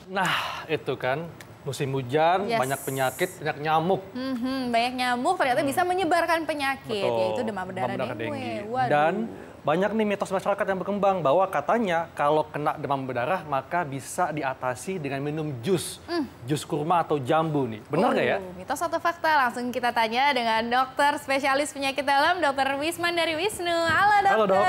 Nah, itu kan musim hujan, banyak penyakit, banyak nyamuk. Banyak nyamuk ternyata bisa menyebarkan penyakit, yaitu demam berdarah dengue. Dan banyak nih mitos masyarakat yang berkembang bahwa katanya kalau kena demam berdarah maka bisa diatasi dengan minum jus kurma atau jambu nih. Benar nggak ya? Mitos atau fakta? Langsung kita tanya dengan dokter spesialis penyakit dalam, Dr. Wisman dari Wisnu. Halo dokter. Halo, Dok.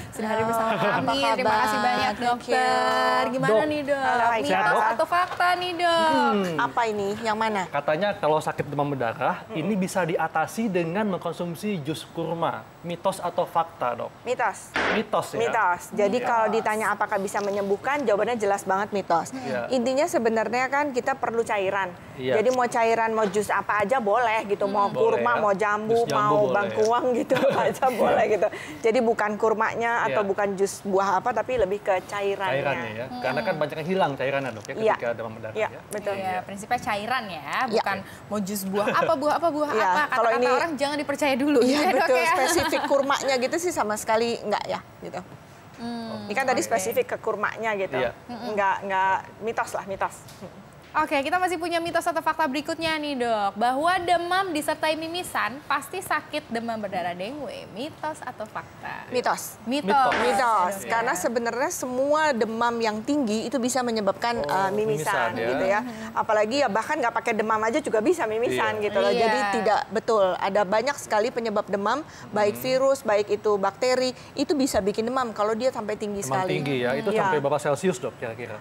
Sudah hadir bersama kami. Terima kasih banyak dokter. Gimana nih dok? Mitos atau fakta nih dok? Apa ini? Yang mana? Katanya kalau sakit demam berdarah ini bisa diatasi dengan mengkonsumsi jus kurma. Mitos atau fakta dok? Mitos. Mitos ya? Mitos. Jadi kalau ditanya apakah bisa menyembuhkan, jawabannya jelas banget mitos. Intinya sebenarnya kan kita perlu cairan. Jadi mau cairan, mau jus apa aja boleh gitu. Mau kurma, mau jambu, mau bangkuang gitu apa aja boleh gitu. Jadi bukan kurmanya atau bukan jus buah apa, tapi lebih ke cairannya. Cairannya ya? Karena kan banyak yang hilang cairannya dok ya ketika demam berdarah ya? Betul. Ya, prinsipnya cairan ya, bukan mau jus buah apa, apa. Kalau ini orang jangan dipercaya dulu. Iya betul, spesifik kurmanya gitu sih sama sekali enggak ya gitu. Ini kan tadi spesifik ke kurmanya gitu. Enggak mitos lah, mitos. Oke, kita masih punya mitos atau fakta berikutnya nih dok. Bahwa demam disertai mimisan pasti sakit demam berdarah dengue. Mitos atau fakta? Mitos. Mitos. Karena sebenarnya semua demam yang tinggi itu bisa menyebabkan mimisan gitu ya. Apalagi ya bahkan nggak pakai demam aja juga bisa mimisan gitu loh. Jadi tidak betul. Ada banyak sekali penyebab demam, baik virus, baik itu bakteri, itu bisa bikin demam kalau dia sampai tinggi sekali. Demam tinggi ya, itu sampai berapa Celcius dok kira-kira?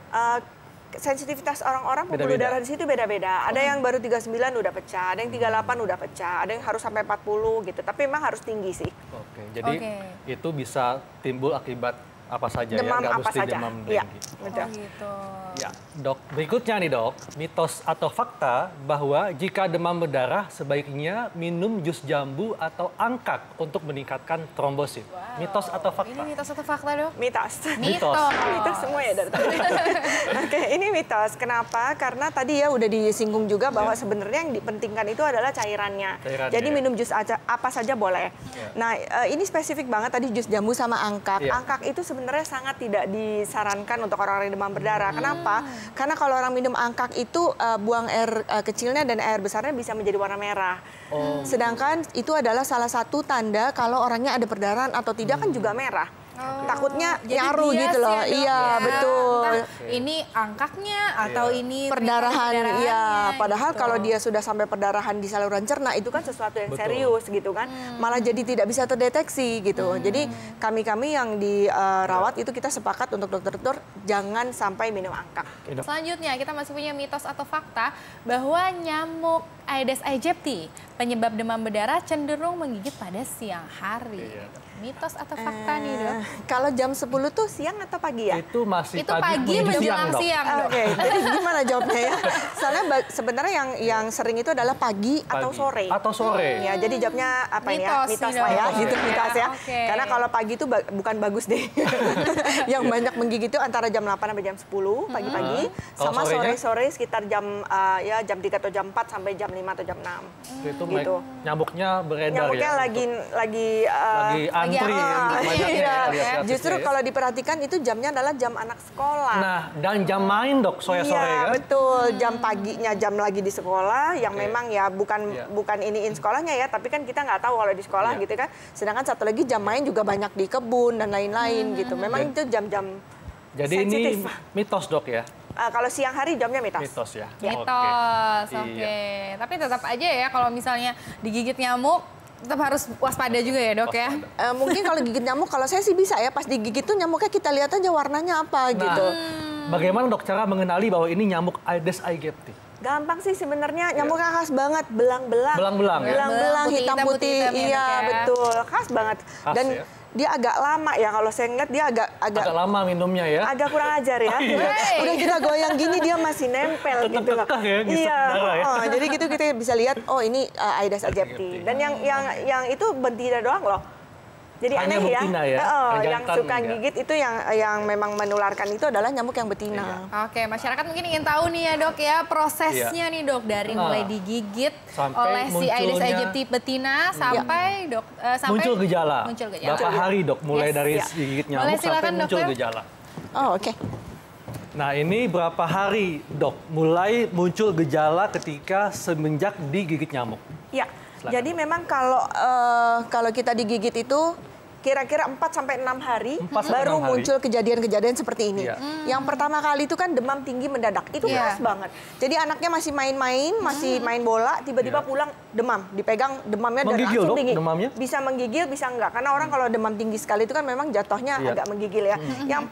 Sensitivitas orang-orang pembuluh darah di situ beda-beda. Ada yang baru 39 udah pecah, ada yang 38 udah pecah, ada yang harus sampai 40 gitu. Tapi memang harus tinggi sih. Oke, jadi itu bisa timbul akibat apa saja demam ya, nggak apa mesti saja. demam Iya, dengue. Gitu. Ya, dok. Berikutnya nih dok, mitos atau fakta bahwa jika demam berdarah sebaiknya minum jus jambu atau angkat untuk meningkatkan trombosit. Mitos atau fakta? Ini mitos atau fakta dok? Mitos. Mitos semua ya dari tadi. Oke, ini mitos. Kenapa? Karena tadi ya udah disinggung juga bahwa sebenarnya yang dipentingkan itu adalah cairannya. Jadi minum jus apa saja boleh. Nah, ini spesifik banget tadi jus jambu sama angkat. Angkat itu sebenarnya sangat tidak disarankan untuk orang-orang yang demam berdarah. Kenapa? Karena kalau orang minum angkat itu buang air kecilnya dan air besarnya bisa menjadi warna merah. Sedangkan itu adalah salah satu tanda kalau orangnya ada perdarahan atau tidak kan juga merah. Takutnya nyaru gitu loh. Iya, betul. Ini angkaknya atau ini perdarahan. Iya, padahal kalau dia sudah sampai perdarahan di saluran cerna itu kan sesuatu yang serius gitu kan. Malah jadi tidak bisa terdeteksi gitu. Jadi kami-kami yang dirawat itu kita sepakat untuk dokter-dokter jangan sampai minum angkak. Gitu. Selanjutnya kita masih punya mitos atau fakta bahwa nyamuk Aedes aegypti penyebab demam berdarah cenderung menggigit pada siang hari. Mitos atau fakta nih dok? Kalau jam 10 tuh siang atau pagi ya? Itu masih pagi menjelang siang dok. Oke, jadi gimana jawabnya ya? Soalnya sebenarnya yang sering itu adalah pagi atau sore. Atau sore. Ya, jadi jawabnya apa ini ya? Mitos lah ya, gitu mitos ya. Karena kalau pagi itu bukan bagus deh. Yang banyak menggigit itu antara jam 8 sampai jam 10 pagi-pagi, sama sore-sore sekitar jam 3 atau jam 4 sampai jam 5 atau jam 6. Itu gitu. Nyamuknya beredar nyamuknya ya? lagi antri justru kalau diperhatikan itu jamnya adalah jam anak sekolah. Nah, dan jam main dok, sore-sore kan? Betul, jam paginya jam lagi di sekolah yang memang ya bukan iniin sekolahnya ya, tapi kan kita nggak tahu kalau di sekolah gitu kan. Sedangkan satu lagi jam main juga banyak di kebun dan lain-lain gitu. Memang itu jam-jam jadi sensitif. Ini mitos dok ya? Kalau siang hari jamnya mitos. Mitos ya? Mitos, oke. Tapi tetap aja ya kalau misalnya digigit nyamuk, tetap harus waspada juga ya dok ya? Mungkin kalau gigit nyamuk, kalau saya sih bisa ya, pas digigit tuh nyamuknya kita lihat aja warnanya apa gitu. Bagaimana dok cara mengenali bahwa ini nyamuk Aedes aegypti? Gampang sih sebenarnya, nyamuknya khas banget, belang-belang. Belang-belang ya? Belang-belang, hitam-putih, iya betul, khas banget. Dan dia agak lama ya, kalau saya ngeliat dia agak lama minumnya ya? Agak kurang ajar ya. Udah kita goyang gini dia masih nempel gitu loh. Ya, iya, jadi gitu kita bisa lihat, oh ini Aedes aegypti. Dan yang itu betina doang loh. Jadi hanya aneh betina ya, yang suka enggak. gigit itu yang memang menularkan itu adalah nyamuk yang betina. Oke, masyarakat mungkin ingin tahu nih ya dok ya prosesnya nih dok dari mulai digigit oleh si Aedes aegypti betina sampai muncul gejala. Berapa hari dok mulai dari digigit nyamuk sampai muncul gejala? Oh oke. Nah, ini berapa hari, Dok, mulai muncul gejala ketika semenjak digigit nyamuk? Ya, Silakan, jadi Dok. memang kalau kita digigit itu kira-kira 4-6 hari 4-6 baru hari. muncul kejadian-kejadian seperti ini. Iya. Yang pertama kali itu kan demam tinggi mendadak. Itu Iya. keras banget. Jadi anaknya masih main-main, masih main bola, tiba-tiba Iya. pulang demam, dipegang demamnya dan Menggigil, langsung Dok, tinggi. demamnya? Bisa menggigil, bisa enggak. Karena orang kalau demam tinggi sekali itu kan memang jatuhnya Iya. agak menggigil ya.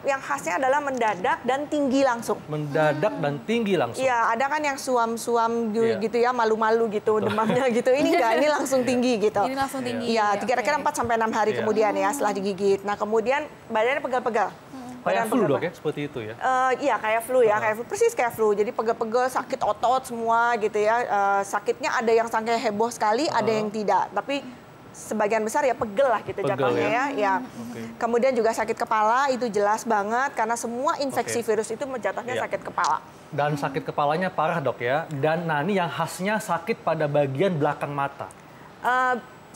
Yang khasnya adalah mendadak dan tinggi langsung. Mendadak dan tinggi langsung. Iya, ada kan yang suam-suam Iya. gitu ya, malu-malu gitu demamnya gitu. Ini enggak, ini langsung tinggi gitu. Ini langsung tinggi. Iya, kira-kira Oke. 4-6 hari Iya. kemudian ya setelah digigit. Nah, kemudian badannya pegal-pegal. Kayak Badan flu, Dok, pegal-pegal. ya? Seperti itu ya? Iya, kayak flu ya, kayak flu. Persis kayak flu. Jadi pegel-pegel, sakit otot semua gitu ya. Sakitnya ada yang sampai heboh sekali, ada yang tidak. Tapi sebagian besar ya pegel lah gitu Pegel jatuhnya ya? ya. Oke. Kemudian juga sakit kepala, itu jelas banget. Karena semua infeksi Oke. virus itu jatuhnya Iya. sakit kepala. Dan sakit kepalanya parah, Dok, ya? Dan nah, ini yang khasnya sakit pada bagian belakang mata.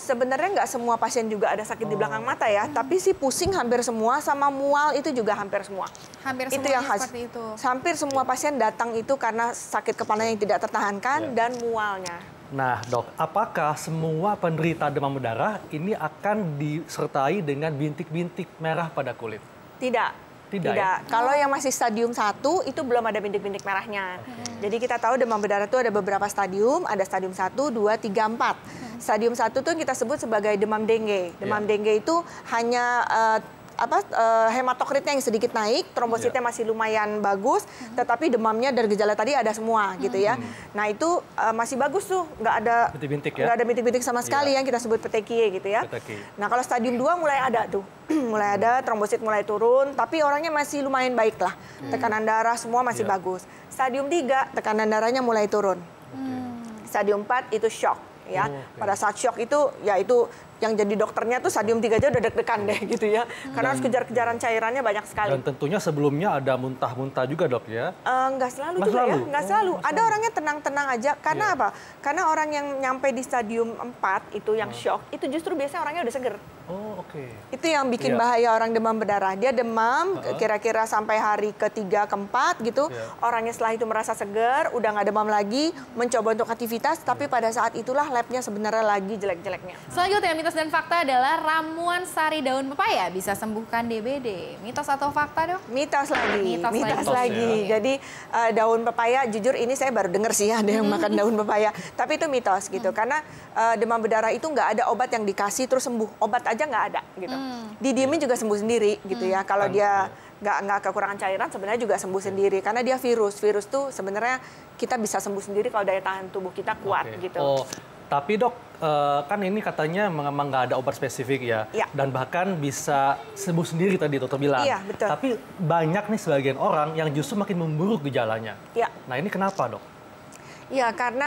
Sebenarnya nggak semua pasien juga ada sakit di belakang mata ya, tapi sih pusing hampir semua, sama mual itu juga hampir semua. Hampir Itu semuanya yang khas. seperti itu. Hampir semua pasien datang itu karena sakit kepala yang tidak tertahankan dan mualnya. Nah, Dok, apakah semua penderita demam berdarah ini akan disertai dengan bintik-bintik merah pada kulit? Tidak. Tidak, ya? Kalau yang masih stadium 1 itu belum ada bintik-bintik merahnya. Jadi kita tahu demam berdarah itu ada beberapa stadium, ada stadium 1, 2, 3, 4. Stadium 1 itu yang kita sebut sebagai demam dengue. Demam dengue itu hanya hematokritnya yang sedikit naik, trombositnya masih lumayan bagus, tetapi demamnya dari gejala tadi ada semua gitu ya. Nah itu masih bagus tuh, nggak ada Bintik-bintik ya? nggak ada bintik-bintik sama sekali yang kita sebut petekie gitu ya. Petekie. Nah kalau stadium 2 mulai ada tuh, mulai ada trombosit mulai turun, tapi orangnya masih lumayan baik lah, tekanan darah semua masih bagus. Stadium 3 tekanan darahnya mulai turun. Stadium 4 itu shock ya. Pada saat shock itu ya itu yang jadi dokternya tuh stadium 3 aja udah deg-degan deh gitu ya. Karena harus kejar-kejaran cairannya banyak sekali. Dan tentunya sebelumnya ada muntah-muntah juga, Dok, ya? Nggak selalu Nggak juga ya, selalu? nggak selalu. Ada orangnya tenang-tenang aja. Karena apa? Karena orang yang nyampe di stadium 4 itu yang shock, itu justru biasanya orangnya udah seger. Oh, oke. Itu yang bikin Iya. bahaya orang demam berdarah. Dia demam kira-kira sampai hari ke-3, ke-4 gitu. Iya. Orangnya setelah itu merasa segar, udah nggak demam lagi, mencoba untuk aktivitas, tapi pada saat itulah labnya sebenarnya lagi jelek-jeleknya. Selanjutnya, mitos dan fakta adalah ramuan sari daun pepaya bisa sembuhkan DBD. Mitos atau fakta, Dok? Mitos lagi, Mitos lagi. ya. Jadi daun pepaya, jujur ini saya baru dengar sih ada yang makan daun pepaya. Tapi itu mitos gitu, karena demam berdarah itu nggak ada obat yang dikasih terus sembuh. Obat aja nggak ada gitu. Didiemin juga sembuh sendiri gitu ya. Kalau dia nggak kekurangan cairan sebenarnya juga sembuh sendiri karena dia virus. Virus tuh sebenarnya kita bisa sembuh sendiri kalau daya tahan tubuh kita kuat Oke. gitu. Oh, tapi Dok, kan ini katanya memang nggak ada obat spesifik ya, Iya. dan bahkan bisa sembuh sendiri tadi dokter bilang. Iya, betul. Tapi banyak nih sebagian orang yang justru makin memburuk gejalanya. Iya. Nah, ini kenapa, Dok? Ya, karena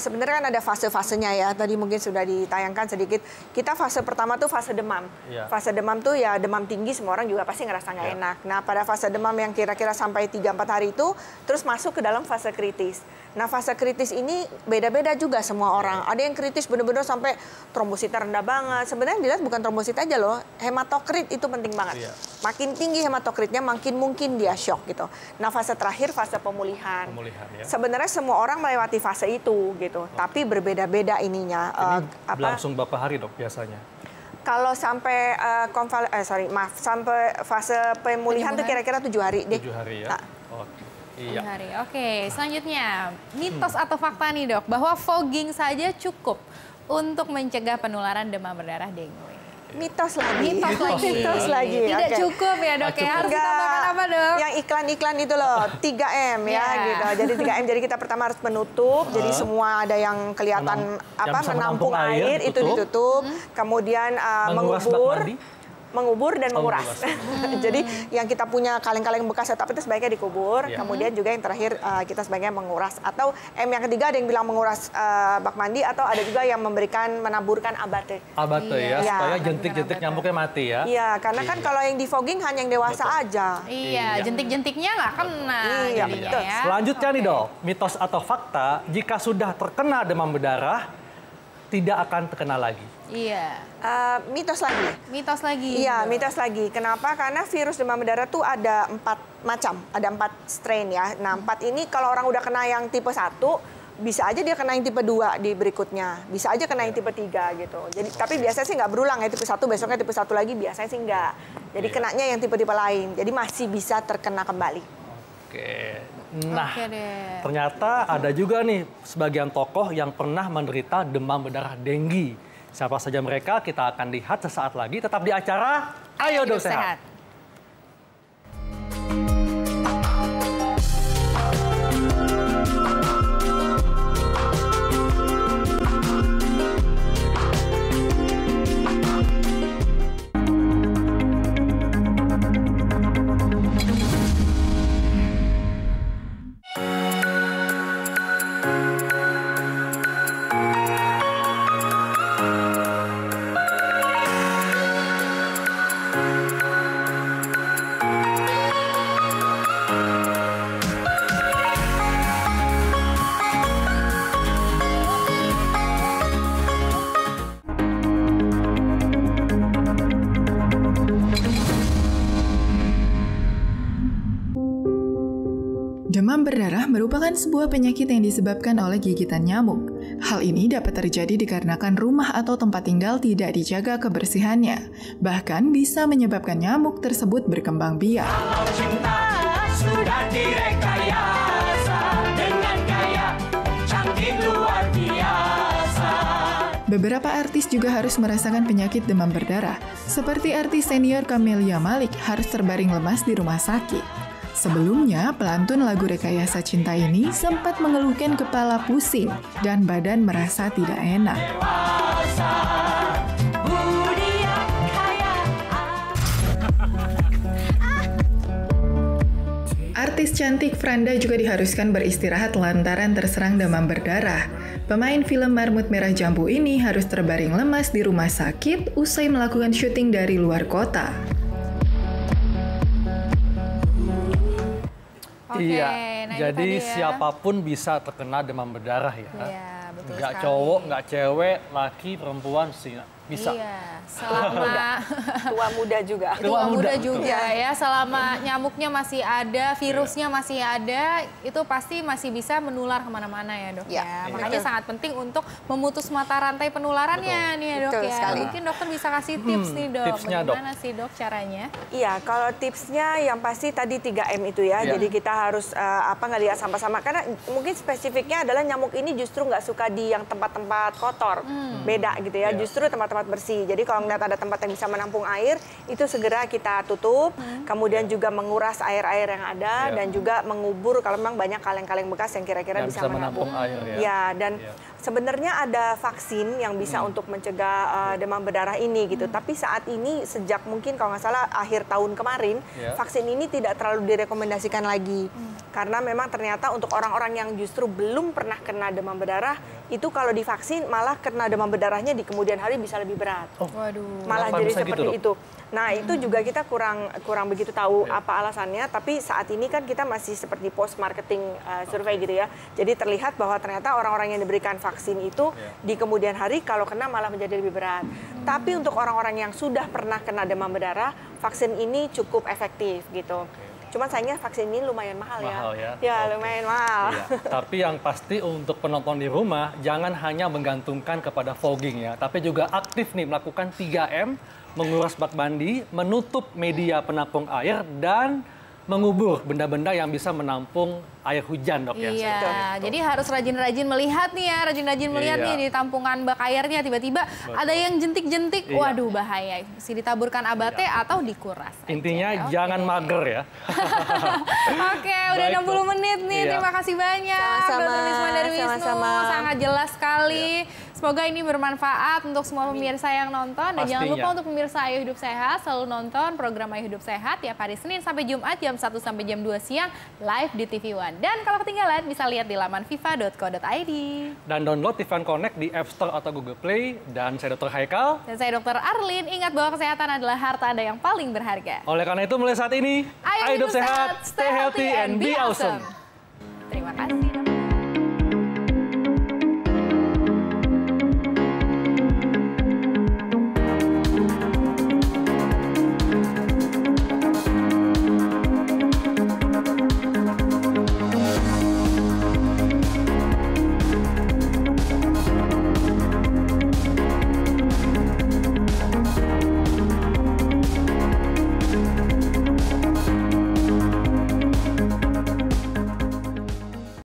sebenarnya kan ada fase-fasenya ya. Tadi mungkin sudah ditayangkan sedikit. Kita fase pertama tuh fase demam. Iya. Fase demam tuh ya demam tinggi, semua orang juga pasti ngerasa nggak Iya. enak. Nah, pada fase demam yang kira-kira sampai 3-4 hari itu, terus masuk ke dalam fase kritis. Nah, fase kritis ini beda-beda juga semua orang. Ada yang kritis benar-benar sampai trombositnya rendah banget. Sebenarnya yang dilihat bukan trombosit aja loh, hematokrit itu penting banget. Iya. Makin tinggi hematokritnya, makin mungkin dia shock gitu. Nah, fase terakhir fase pemulihan. Pemulihan ya. Sebenarnya semua orang melewati fase itu gitu, tapi berbeda-beda ininya. Ini berlangsung berapa hari, Dok, biasanya? Kalau sampai sampai fase pemulihan tuh kira-kira 7 hari deh. 7 hari ya. Nah, Oke. Iya. Hari. Oke, selanjutnya mitos atau fakta nih, Dok, bahwa fogging saja cukup untuk mencegah penularan demam berdarah dengue. mitos lagi. Mitos lagi. Mitos lagi. Tidak Oke. cukup ya, Dok, ya. Harus Enggak. ditambahkan apa, Dok? Yang iklan-iklan itu loh, 3M ya Iya. gitu. Jadi 3M, jadi kita pertama harus menutup, jadi semua ada yang kelihatan Yang bisa menampung menampung air, air, itu ditutup. Kemudian Menguras bak mandi? mengubur dan menguras. menguras. Jadi yang kita punya kaleng-kaleng bekas atap itu sebaiknya dikubur. Iya. Kemudian juga yang terakhir kita sebaiknya menguras. Atau M yang ketiga ada yang bilang menguras bak mandi, atau ada juga yang menaburkan abate. Abate ya, Iya. supaya jentik-jentik nyamuknya mati ya. Iya, karena kan kalau yang di fogging hanya yang dewasa aja. Iya, jentik-jentiknya nggak kena. Iya, jadinya betul. ya. Selanjutnya nih, Oke. Dok, mitos atau fakta, jika sudah terkena demam berdarah, tidak akan terkena lagi. Iya. Mitos lagi. Mitos lagi. Iya, mitos lagi. Kenapa? Karena virus demam berdarah tuh ada 4 macam, ada 4 strain ya. Nah, 4 ini kalau orang udah kena yang tipe 1, bisa aja dia kena yang tipe 2 di berikutnya. Bisa aja kena yang tipe 3 gitu. Jadi tapi biasanya sih nggak berulang ya, tipe 1 besoknya tipe 1 lagi, biasanya sih nggak. Jadi kenanya yang tipe-tipe lain. Jadi masih bisa terkena kembali. Oke. Nah, ternyata ada juga nih sebagian tokoh yang pernah menderita demam berdarah denggi. Siapa saja mereka kita akan lihat sesaat lagi, tetap di acara Ayo Dok Sehat. Demam berdarah merupakan sebuah penyakit yang disebabkan oleh gigitan nyamuk. Hal ini dapat terjadi dikarenakan rumah atau tempat tinggal tidak dijaga kebersihannya. Bahkan bisa menyebabkan nyamuk tersebut berkembang biak. Kalau cinta sudah direkayasa dengan gaya canggih luar biasa. Beberapa artis juga harus merasakan penyakit demam berdarah. Seperti artis senior Camelia Malik harus terbaring lemas di rumah sakit. Sebelumnya, pelantun lagu Rekayasa Cinta ini sempat mengeluhkan kepala pusing dan badan merasa tidak enak. Artis cantik Franda juga diharuskan beristirahat lantaran terserang demam berdarah. Pemain film Marmut Merah Jambu ini harus terbaring lemas di rumah sakit usai melakukan syuting dari luar kota. Iya, nah jadi ya. siapapun bisa terkena demam berdarah ya. Iya, betul Nggak sekali. cowok, nggak cewek, laki, perempuan sih bisa. Iya, selama Tua muda juga. tua muda betul. juga ya, selama nyamuknya masih ada, virusnya masih ada, itu pasti masih bisa menular kemana-mana ya dok Ya, ya. betul. Makanya sangat penting untuk memutus mata rantai penularannya nih ya dok Betul ya. sekali. Mungkin dokter bisa kasih tips nih dok, tipsnya, Dok. bagaimana sih dok caranya? Iya, kalau tipsnya yang pasti tadi 3M itu ya. Iya. Jadi kita harus ngelihat sama-sama. Karena mungkin spesifiknya adalah nyamuk ini justru nggak suka di yang tempat-tempat kotor. Beda gitu ya, Iya. justru tempat-tempat bersih. Jadi kalau ngeliat ada tempat yang bisa menampung air, itu segera kita tutup. Kemudian juga menguras air-air yang ada. Iya. Dan juga mengubur kalau memang banyak kaleng-kaleng bekas yang kira-kira Yang bisa bisa menampung menampung air ya. Ya, dan Iya. sebenarnya ada vaksin yang bisa untuk mencegah demam berdarah ini gitu. Tapi saat ini sejak mungkin kalau nggak salah akhir tahun kemarin, Iya. vaksin ini tidak terlalu direkomendasikan lagi. Karena memang ternyata untuk orang-orang yang justru belum pernah kena demam berdarah, itu kalau divaksin malah kena demam berdarahnya di kemudian hari bisa lebih berat. Waduh. Malah Kenapa jadi bisa seperti gitu, Dok? itu. Nah, itu juga kita kurang begitu tahu Iya. apa alasannya, tapi saat ini kan kita masih seperti post marketing survei gitu ya. Jadi terlihat bahwa ternyata orang-orang yang diberikan vaksin itu di kemudian hari kalau kena malah menjadi lebih berat. Tapi untuk orang-orang yang sudah pernah kena demam berdarah, vaksin ini cukup efektif gitu. Cuman sayangnya vaksin ini lumayan mahal ya. Mahal ya? Ya, Oke. lumayan mahal. Iya. Tapi yang pasti untuk penonton di rumah, jangan hanya menggantungkan kepada fogging ya, tapi juga aktif nih melakukan 3M, menguras bak mandi, menutup media penampung air, dan mengubur benda-benda yang bisa menampung air hujan, dok ya. Iya, Seperti itu. jadi harus rajin-rajin melihat nih ya, rajin-rajin melihat Iya. nih di tampungan bak airnya tiba-tiba ada yang jentik-jentik, Iya. waduh bahaya. Mesti ditaburkan abate atau dikuras. aja. Intinya Oke. jangan mager ya. Oke, udah Baik, 60 menit nih. Iya. Terima kasih banyak. Sama-sama, Dr. Lisma dari Wisnu. sama-sama. Sangat jelas sekali. Iya. Semoga ini bermanfaat untuk semua pemirsa yang nonton. Dan jangan lupa Pastinya. untuk pemirsa Ayo Hidup Sehat, selalu nonton program Ayo Hidup Sehat tiap hari Senin sampai Jumat jam 1 sampai jam 2 siang live di TV One. Dan kalau ketinggalan bisa lihat di laman fifa.co.id. Dan download Tivan Connect di App Store atau Google Play. Dan saya Dr. Haikal. Dan saya Dr. Arlin, ingat bahwa kesehatan adalah harta Anda yang paling berharga. Oleh karena itu mulai saat ini, Ayo Hidup Sehat, stay healthy and be awesome.